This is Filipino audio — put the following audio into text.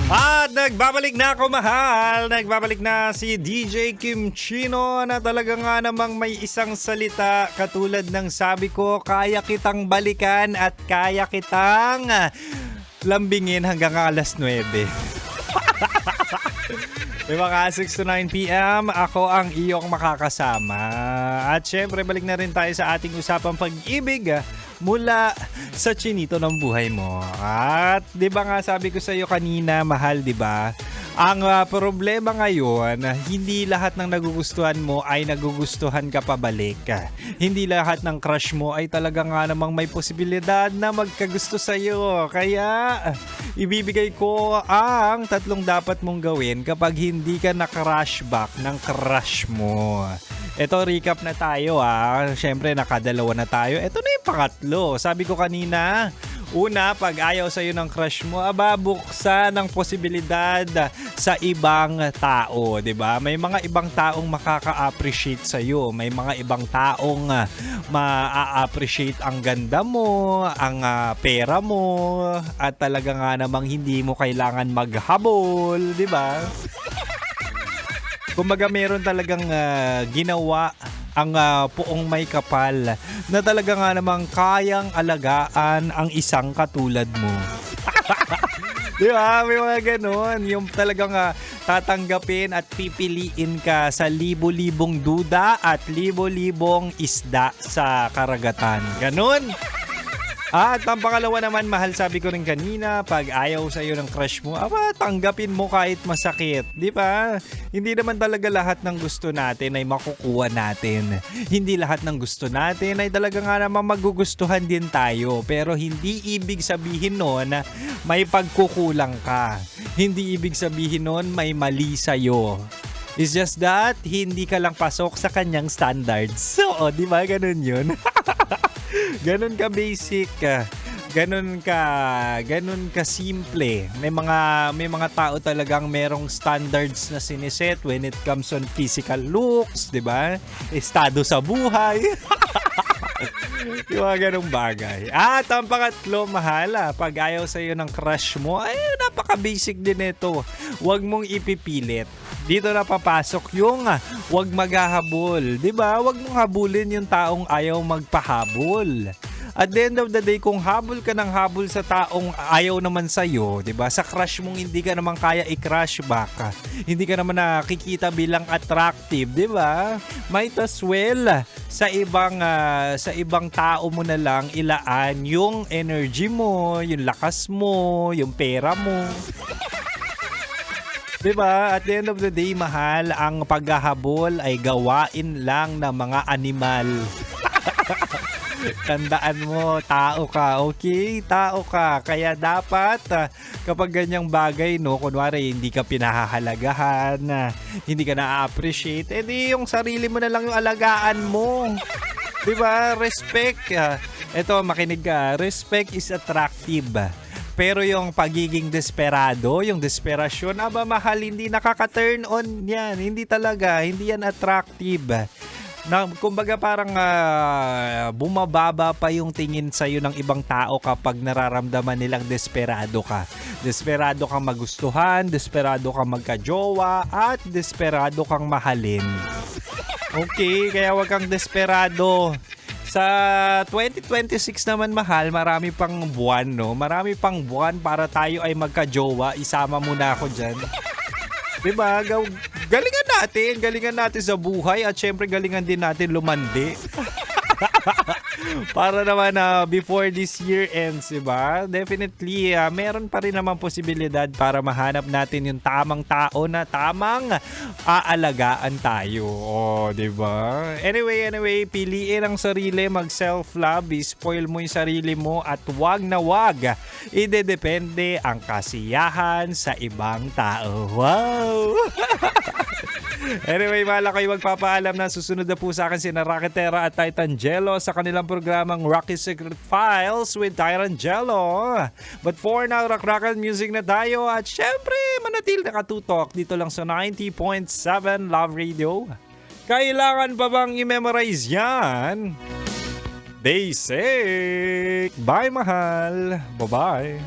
At nagbabalik na ako, mahal. Nagbabalik na si DJ Kim Chino na talaga nga namang may isang salita katulad ng sabi ko, kaya kitang balikan at kaya kitang lambingin hanggang alas 9. May mga 6 to 9 p.m. Ako ang iyong makakasama. At syempre, balik na rin tayo sa ating usapang pag-ibig mula sa chinito ng buhay mo. At 'di ba nga sabi ko sa iyo kanina, mahal, 'di ba? Ang problema ngayon, hindi lahat ng nagugustuhan mo ay nagugustuhan ka pabalik. Hindi lahat ng crush mo ay talaga nga namang may posibilidad na magkagusto sa iyo. Kaya ibibigay ko ang 3 dapat mong gawin kapag hindi ka na-crush back ng crush mo. Ito, recap na tayo Siyempre, nakadalawa na tayo. Ito na yung pangatlo. Sabi ko kanina, una, pag ayaw sa'yo ng crush mo, buksan ang posibilidad sa ibang tao, 'di ba? May mga ibang taong makaka-appreciate sa'yo. May mga ibang taong ma-appreciate ang ganda mo, ang pera mo, at talaga nga namang hindi mo kailangan maghabol, 'di ba? Kumbaga meron talagang ginawa ang puong may kapal na talaga nga namang kayang alagaan ang isang katulad mo. Di ba? May mga ganon. Yung talagang tatanggapin at pipiliin ka sa libo-libong duda at libo-libong isda sa karagatan. Ganon. At ang pangalawa naman, mahal, sabi ko rin kanina, pag ayaw sa'yo ng crush mo, tanggapin mo kahit masakit. Di ba? Hindi naman talaga lahat ng gusto natin ay makukuha natin. Hindi lahat ng gusto natin ay talaga nga naman magugustuhan din tayo. Pero hindi ibig sabihin nun na may pagkukulang ka. Hindi ibig sabihin nun may mali sa'yo. It's just that hindi ka lang pasok sa kanyang standards. So, di ba? Ganun yun. Ganun ka basic, ganun ka simple. May mga tao talagang merong standards na siniset when it comes on physical looks, 'di ba? Estado sa buhay. Yung mga ganung bagay. At ang pangatlo, mahal, pag ayaw sa'yo ng crush mo, ay napaka-basic din ito. Huwag mong ipipilit. Dito na papasok yung huwag maghahabol. Diba? Huwag mong habulin yung taong ayaw magpahabol. At the end of the day, kung habol ka ng habol sa taong ayaw naman sa'yo, diba? Sa crush mong hindi ka naman kaya i-crush back. Hindi ka naman nakikita bilang attractive, diba? Might as well sa ibang tao mo na lang ilaan yung energy mo, yung lakas mo, yung pera mo. Diba? At the end of the day, mahal, ang paghahabol ay gawain lang ng mga animal. Tandaan mo, tao ka, okay? Tao ka. Kaya dapat, kapag ganyang bagay, kunwari, hindi ka pinahahalagahan, hindi ka na-appreciate, edi yung sarili mo na lang yung alagaan mo. Diba? Respect. Ito, makinig ka. Respect is attractive. Pero yung pagiging desperado, yung desperasyon, mahal, hindi nakaka-turn on yan. Hindi talaga, hindi yan attractive. Kumbaga parang bumababa pa yung tingin sa'yo ng ibang tao kapag nararamdaman nilang desperado ka. Desperado kang magustuhan, desperado kang magkajowa, at desperado kang mahalin. Okay, kaya wag kang desperado. Sa 2026 naman, mahal, marami pang buwan, Marami pang buwan para tayo ay magka-jowa. Isama mo na ako dyan. Diba? Galingan natin sa buhay at syempre galingan din natin lumandi. Para naman before this year ends, diba? Definitely, meron pa rin naman posibilidad para mahanap natin yung tamang tao na tamang aalagaan tayo. Diba? Anyway, piliin ang sarili, mag-self-love, spoil mo yung sarili mo at wag na wag idedepende ang kasiyahan sa ibang tao. Wow! Anyway, mahal, kayo magpapaalam na susunod na po sa akin si Raketera at Titangelo sa kanilang programang Rocky Secret Files with Titangelo. But for now, rock-rockan music na tayo at syempre manatil nakatutok dito lang sa 90.7 Love Radio. Kailangan pa bang i-memorize yan? Basic! Bye, mahal! Bye-bye!